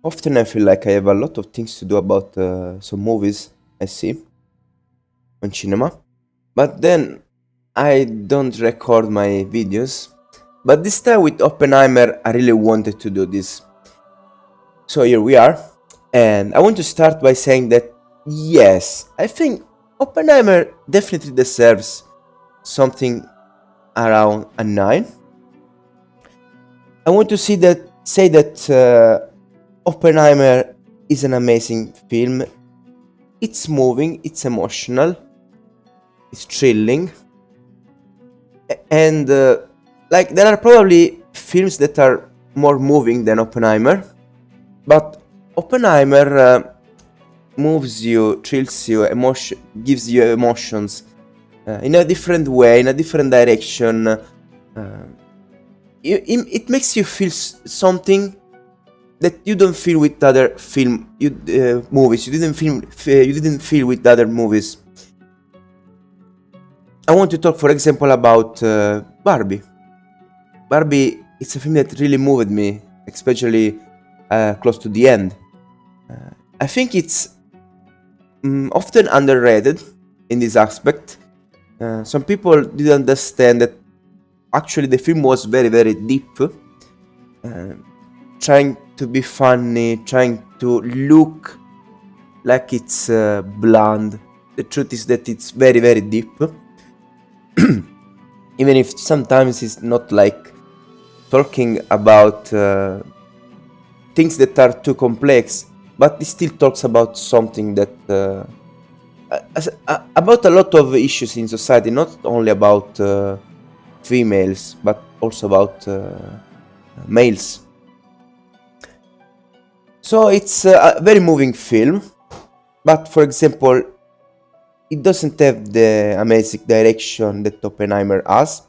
Often I feel like I have a lot of things to do about some movies I see on cinema, but then I don't record my videos. But this time with Oppenheimer, I really wanted to do this. So here we are, and I want to start by saying that yes, I think Oppenheimer definitely deserves something around a 9. I want to say that Oppenheimer is an amazing film. It's moving, it's emotional, it's thrilling, and like there are probably films that are more moving than Oppenheimer, but Oppenheimer moves you, thrills you, gives you emotions in a different way, in a different direction. It makes you feel something that you don't feel with other movies. You didn't feel with other movies. I want to talk, for example, about Barbie. Barbie, it's a film that really moved me, especially close to the end. I think it's often underrated in this aspect. Some people didn't understand that actually the film was very, very deep, trying to be funny, trying to look like it's bland. The truth is that it's very, very deep. Even if sometimes it's not like talking about things that are too complex, but it still talks about something that about a lot of issues in society, not only about females, but also about males. So it's a very moving film, but for example, it doesn't have the amazing direction that Oppenheimer has,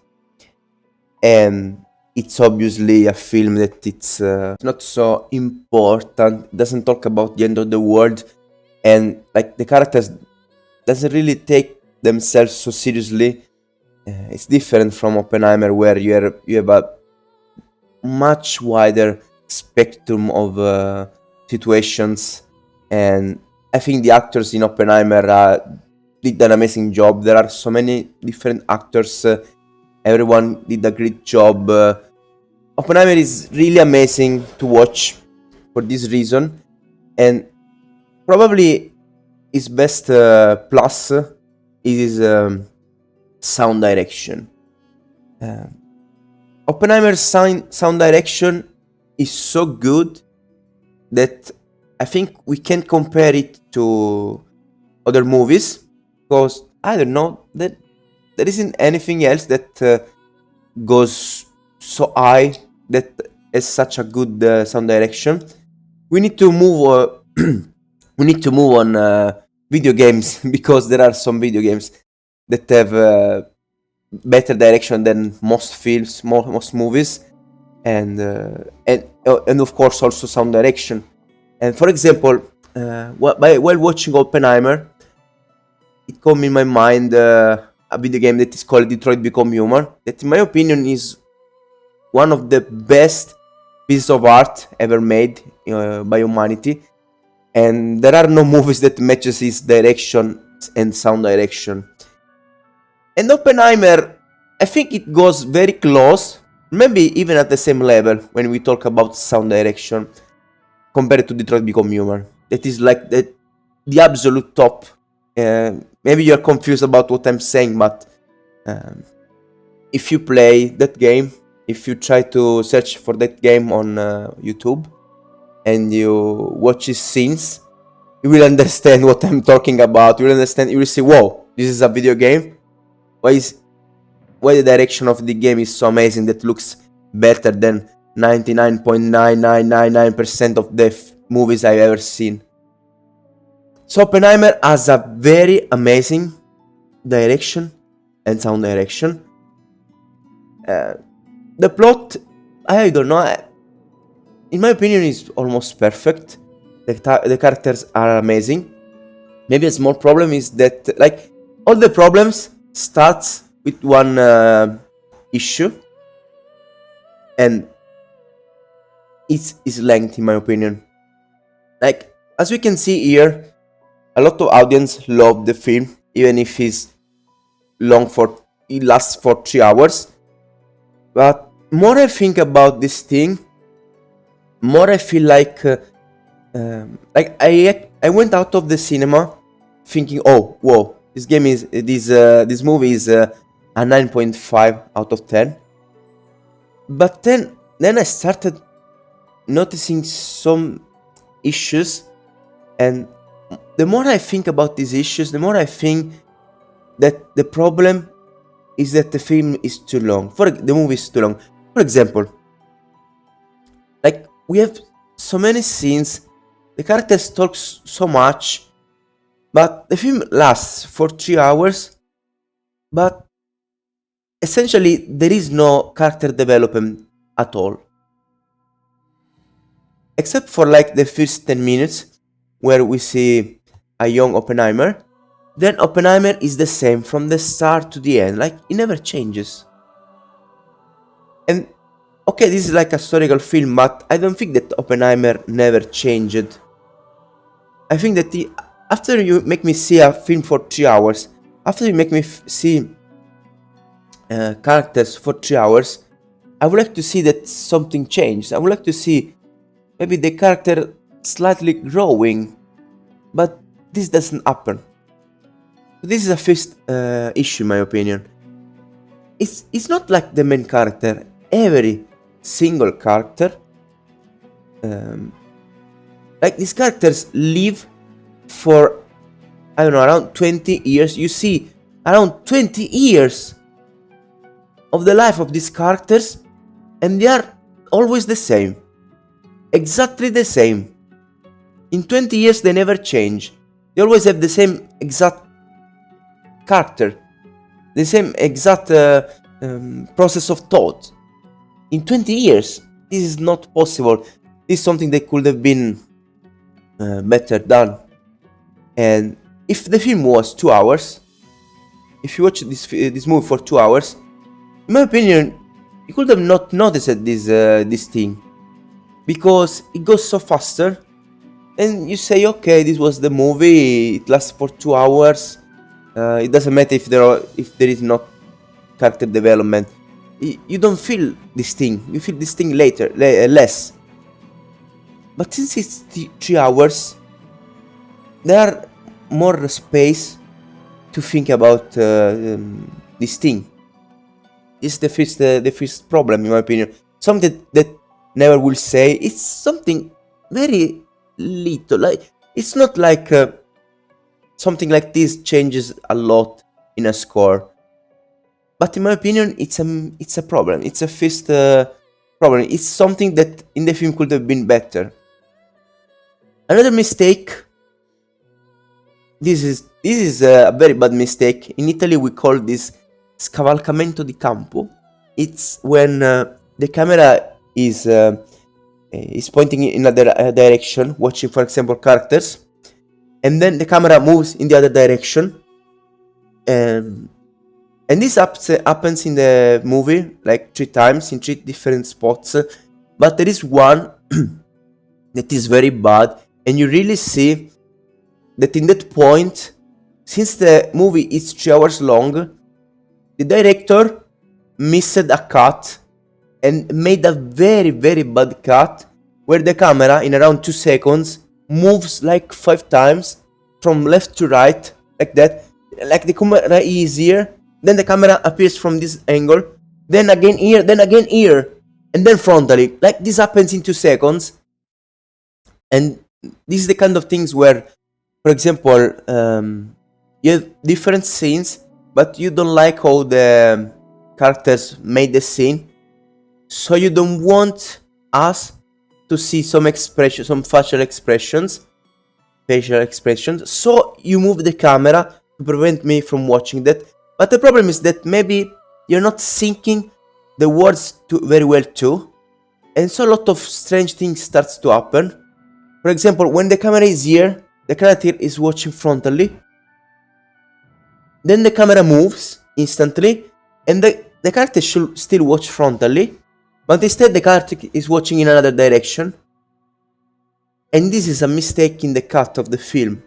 and it's obviously a film that it's not so important. It doesn't talk about the end of the world, and like the characters doesn't really take themselves so seriously. It's different from Oppenheimer, where you have a much wider spectrum of situations, and I think the actors in Oppenheimer did an amazing job. There are so many different actors. Everyone did a great job. Oppenheimer is really amazing to watch for this reason, and probably his best plus is his sound direction. Oppenheimer's sound direction is so good that I think we can compare it to other movies, because I don't know that there isn't anything else that goes so high, that has such a good sound direction. We need to move. We need to move on video games because there are some video games that have better direction than most films, most movies, and of course also sound direction. And for example, while watching Oppenheimer, it came in my mind a video game that is called Detroit Become Human, that in my opinion is one of the best pieces of art ever made by humanity, and there are no movies that matches his direction and sound direction. And Oppenheimer, I think it goes very close, maybe even at the same level when we talk about sound direction compared to Detroit Become Human. That is like the absolute top. Maybe you're confused about what I'm saying, but if you play that game, if you try to search for that game on YouTube and you watch his scenes, you will understand what I'm talking about. You will understand. You will say, "Whoa, this is a video game. Why the direction of the game is so amazing that looks better than 99.9999% of the movies I've ever seen." So Oppenheimer has a very amazing direction and sound direction. The plot, I don't know, in my opinion, is almost perfect. The characters are amazing. Maybe a small problem is that, like, all the problems starts with one issue, and it's length, in my opinion. Like, as we can see here, a lot of audience love the film, even if it lasts for 3 hours. But more I think about this thing, more I feel like I went out of the cinema thinking, oh, whoa, this movie is a 9.5 out of 10. But then I started noticing some issues, and the more I think about these issues, the more I think that the problem is that the film is too long. The movie is too long. For example, like, we have so many scenes, the characters talk so much, but the film lasts for 3 hours, but essentially there is no character development at all. Except for like the first 10 minutes where we see a young Oppenheimer. Then Oppenheimer is the same from the start to the end, like it never changes. And okay, this is like a historical film, but I don't think that Oppenheimer never changed. I think that after you make me see a film for 3 hours, after you make me see characters for 3 hours, I would like to see that something changed. I would like to see maybe the character slightly growing, but this doesn't happen. This is a first issue, in my opinion. It's not like the main character. Every single character, like these characters live for, I don't know, around 20 years. You see around 20 years of the life of these characters, and they are always the same. Exactly the same. In 20 years they never change. They always have the same exact character, the same exact process of thought. In 20 years, this is not possible. This is something that could have been better done. And if the film was 2 hours, if you watch this movie for 2 hours, in my opinion, you could have not noticed this thing, because it goes so faster, and you say, okay, this was the movie. It lasts for 2 hours. It doesn't matter if there is not character development. You don't feel this thing. You feel this thing later, less. But since it's 3 hours, there are more space to think about this thing. This is the first problem, in my opinion. Something that never will say. It's something very little. Like, it's not like something like this changes a lot in a score. But in my opinion, it's a problem. It's a first problem. It's something that in the film could have been better. Another mistake. This is a very bad mistake. In Italy, we call this scavalcamento di campo. It's when the camera is pointing in another direction, watching, for example, characters, and then the camera moves in the other direction. And this happens in the movie like 3 times in 3 different spots. But there is one that is very bad, and you really see that in that point, since the movie is 3 hours long, the director missed a cut and made a very, very bad cut where the camera, in around 2 seconds, moves like 5 times from left to right, like that. Like the camera is here, then the camera appears from this angle, then again here, and then frontally. Like, this happens in 2 seconds. And this is the kind of things where, for example, you have different scenes, but you don't like how the characters made the scene, so you don't want us to see some expression, some facial expressions, so you move the camera to prevent me from watching that. But the problem is that maybe you're not syncing the words very well too, and so a lot of strange things starts to happen. For example, when the camera is here, the character is watching frontally, then the camera moves instantly, and the character should still watch frontally, but instead the character is watching in another direction. And this is a mistake in the cut of the film.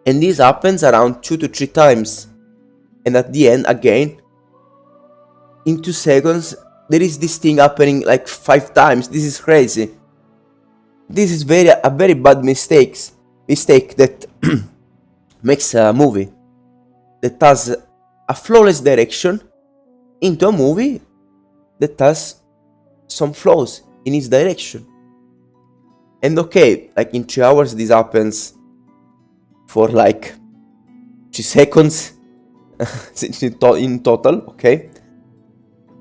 And this happens around 2 to 3 times. And at the end, again, in 2 seconds, there is this thing happening like 5 times. This is crazy. This is a very bad mistake that makes a movie that has a flawless direction into a movie that has some flaws in its direction. And okay, like in 3 hours this happens for like 3 seconds in total, okay?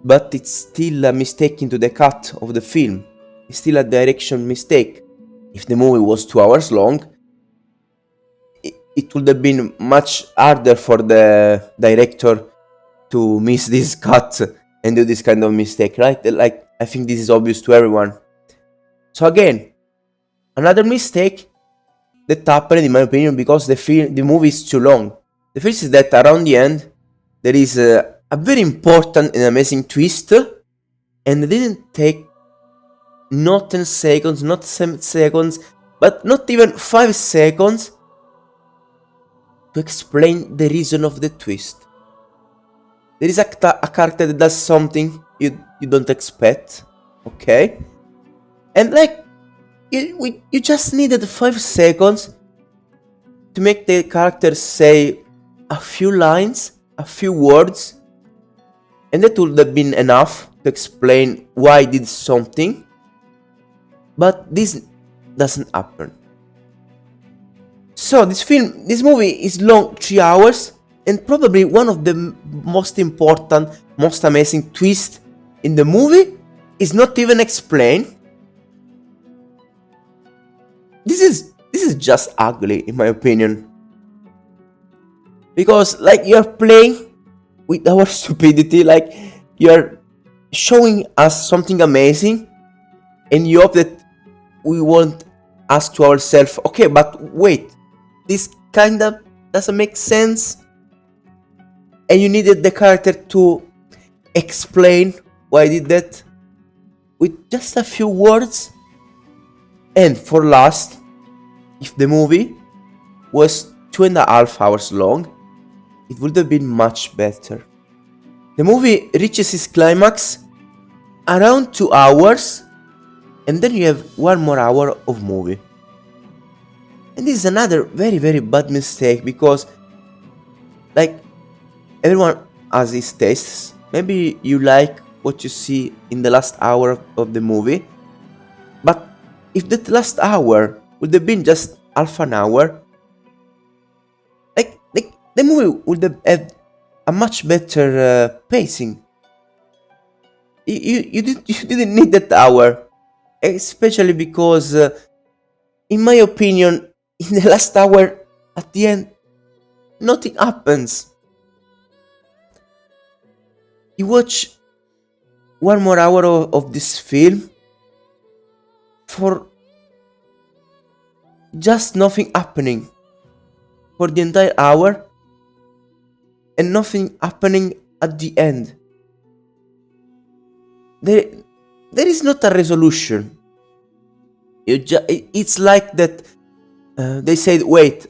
But it's still a mistake into the cut of the film. It's still a direction mistake. If the movie was 2 hours long, it would have been much harder for the director to miss this cut and do this kind of mistake, right? Like, I think this is obvious to everyone. So again, another mistake that happened, in my opinion, because the movie is too long. The first is that around the end, there is a very important and amazing twist, and it didn't take not 10 seconds, not 7 seconds, but not even 5 seconds to explain the reason of the twist. There is a character that does something you don't expect, okay? And like, you just needed 5 seconds to make the character say a few lines, a few words, and that would have been enough to explain why I did something. But this doesn't happen. So this movie is long, 3 hours, and probably one of the most important, most amazing twists in the movie is not even explained. This is just ugly, in my opinion. Because like, you're playing with our stupidity, like you're showing us something amazing, and you hope that we won't ask to ourselves, okay, but wait, this kinda doesn't make sense. And you needed the character to explain why I did that with just a few words. And for last, if the movie was 2.5 hours long, it would have been much better. The movie reaches its climax around 2 hours, and then you have 1 more hour of movie. And this is another very, very bad mistake, because like, everyone has his tastes. Maybe you like what you see in the last hour of the movie, but if that last hour would have been just half an hour, like the movie would have had a much better pacing. You didn't need that hour, especially because, in my opinion, in the last hour, at the end, nothing happens. You watch 1 more hour of this film for just nothing happening for the entire hour, and nothing happening at the end. There is not a resolution. It's like that. They said, wait,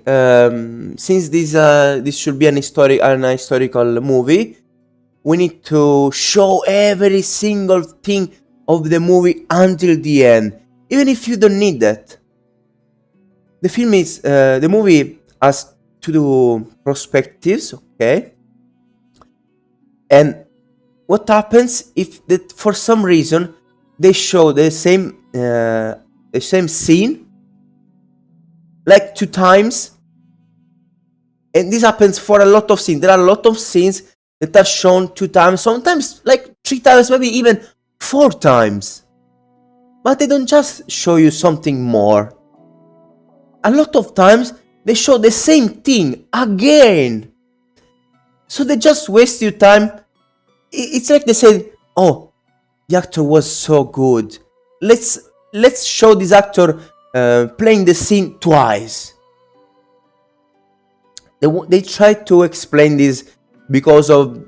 since this should be an historical movie, we need to show every single thing of the movie until the end, even if you don't need that. The movie has 2 perspectives, okay? And what happens if that for some reason they show the same scene like 2 times? And this happens for a lot of scenes. There are a lot of scenes that are shown 2 times, sometimes like 3 times, maybe even 4 times. But they don't just show you something more. A lot of times they show the same thing again. So they just waste your time. It's like they said, oh, the actor was so good. Let's show this actor playing the scene twice. They tried to explain this because of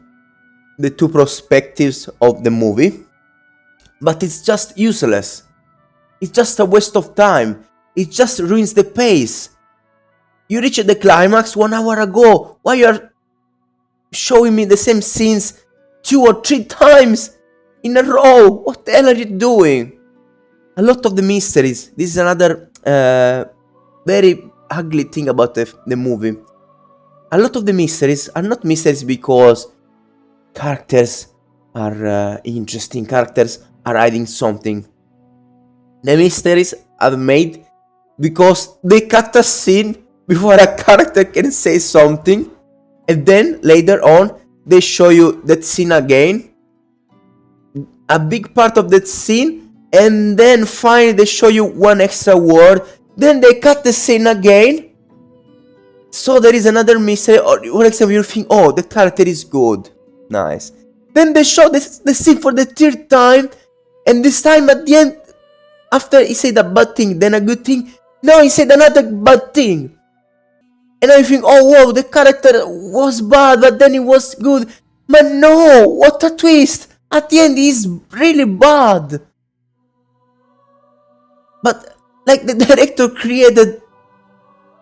the 2 perspectives of the movie, but it's just useless. It's just a waste of time. It just ruins the pace. You reached the climax 1 hour ago. Why you are showing me the same scenes 2 or 3 times in a row? What the hell are you doing? A lot of the mysteries. This is another very ugly thing about the movie. A lot of the mysteries are not mysteries because characters are interesting, characters are hiding something. The mysteries are made because they cut a scene before a character can say something, and then later on they show you that scene again, a big part of that scene, and then finally they show you one extra word, then they cut the scene again, so there is another mystery. Or for example, you think, oh, the character is good, nice, then they show the scene for the third time, and this time at the end, after he said a bad thing, then a good thing, now he said another bad thing. And I think, oh wow, the character was bad, but then it was good. But no, what a twist! At the end, he's really bad. But like the director created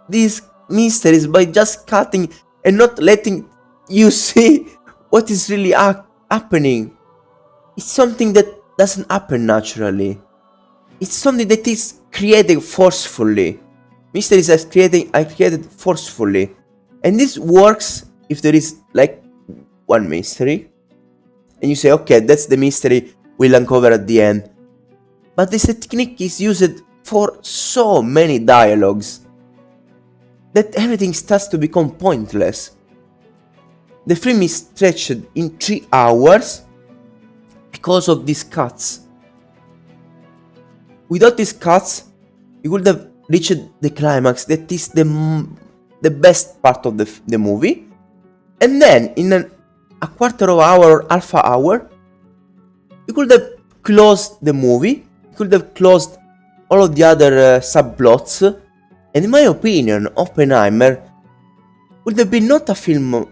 these mysteries by just cutting and not letting you see what is really happening. It's something that doesn't happen naturally. It's something that is created forcefully. Mysteries are created forcefully. And this works if there is like one mystery. And you say, okay, that's the mystery we'll uncover at the end. But this technique is used for so many dialogues that everything starts to become pointless. The film is stretched in 3 hours because of these cuts. Without these cuts, you would have reached the climax that is the best part of the movie. And then in a quarter of an hour or half an hour, you could have closed the movie. You could have closed all of the other subplots. And in my opinion, Oppenheimer would have been not a film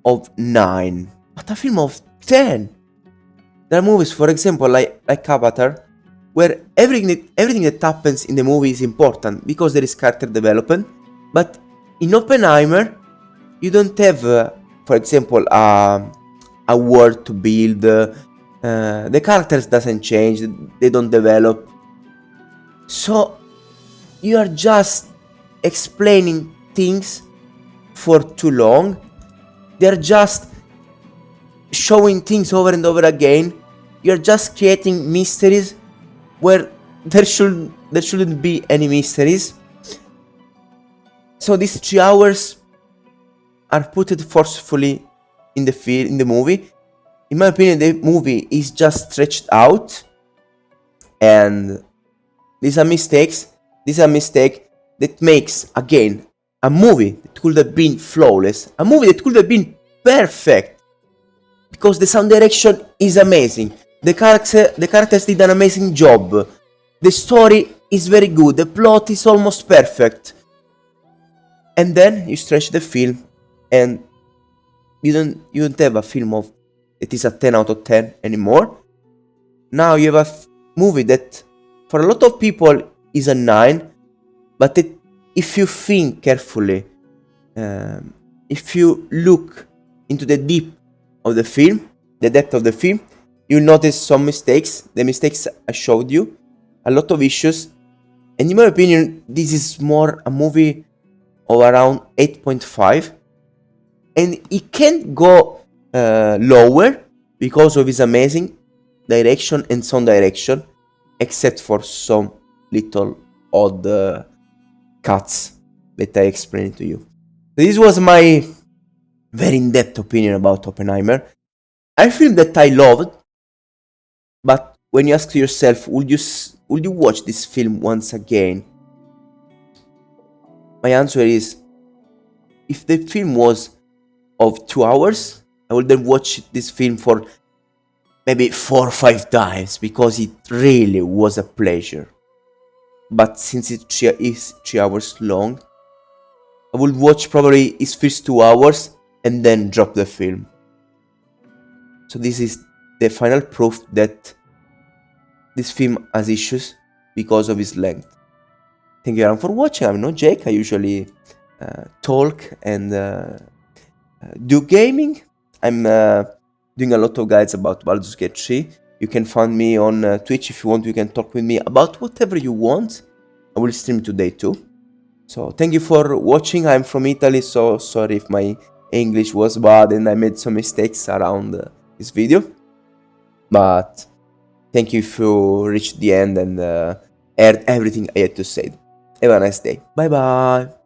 of 9, but a film of 10. There are movies, for example, like Avatar, where everything that happens in the movie is important because there is character development. But in Oppenheimer, you don't have, for example, a world to build. The characters doesn't change, they don't develop. So you are just explaining things for too long. They're just showing things over and over again. You're just creating mysteries where there shouldn't be any mysteries. So these 3 hours are put forcefully in the movie. In my opinion, the movie is just stretched out, and these are mistakes. This is a mistake that makes, again, a movie that could have been flawless, a movie that could have been perfect, because the sound direction is amazing. The characters did an amazing job. The story is very good. The plot is almost perfect. And then you stretch the film, and you don't have a film of that is a 10 out of 10 anymore. Now you have a movie that for a lot of people is a 9, but if you think carefully, if you look into the deep of the film, the depth of the film, you'll notice some mistakes. The mistakes I showed you, a lot of issues, and in my opinion, this is more a movie of around 8.5, and it can't go lower because of its amazing direction and sound direction, except for some little odd cuts that I explained to you. This was my very in-depth opinion about Oppenheimer. A film that I loved, but when you ask yourself, would you watch this film once again? My answer is, if the film was of 2 hours, I would then watch this film for maybe 4 or 5 times, because it really was a pleasure. But since it is 3 hours long, I would watch probably its first 2 hours and then drop the film. So this is the final proof that this film has issues, because of its length. Thank you everyone for watching. I'm not Jake. I usually talk and do gaming. I'm doing a lot of guides about Baldur's Gate 3. You can find me on Twitch if you want. You can talk with me about whatever you want. I will stream today too. So thank you for watching. I'm from Italy, so sorry if my English was bad and I made some mistakes around this video. But thank you if you reached the end and heard everything I had to say. Have a nice day. Bye bye.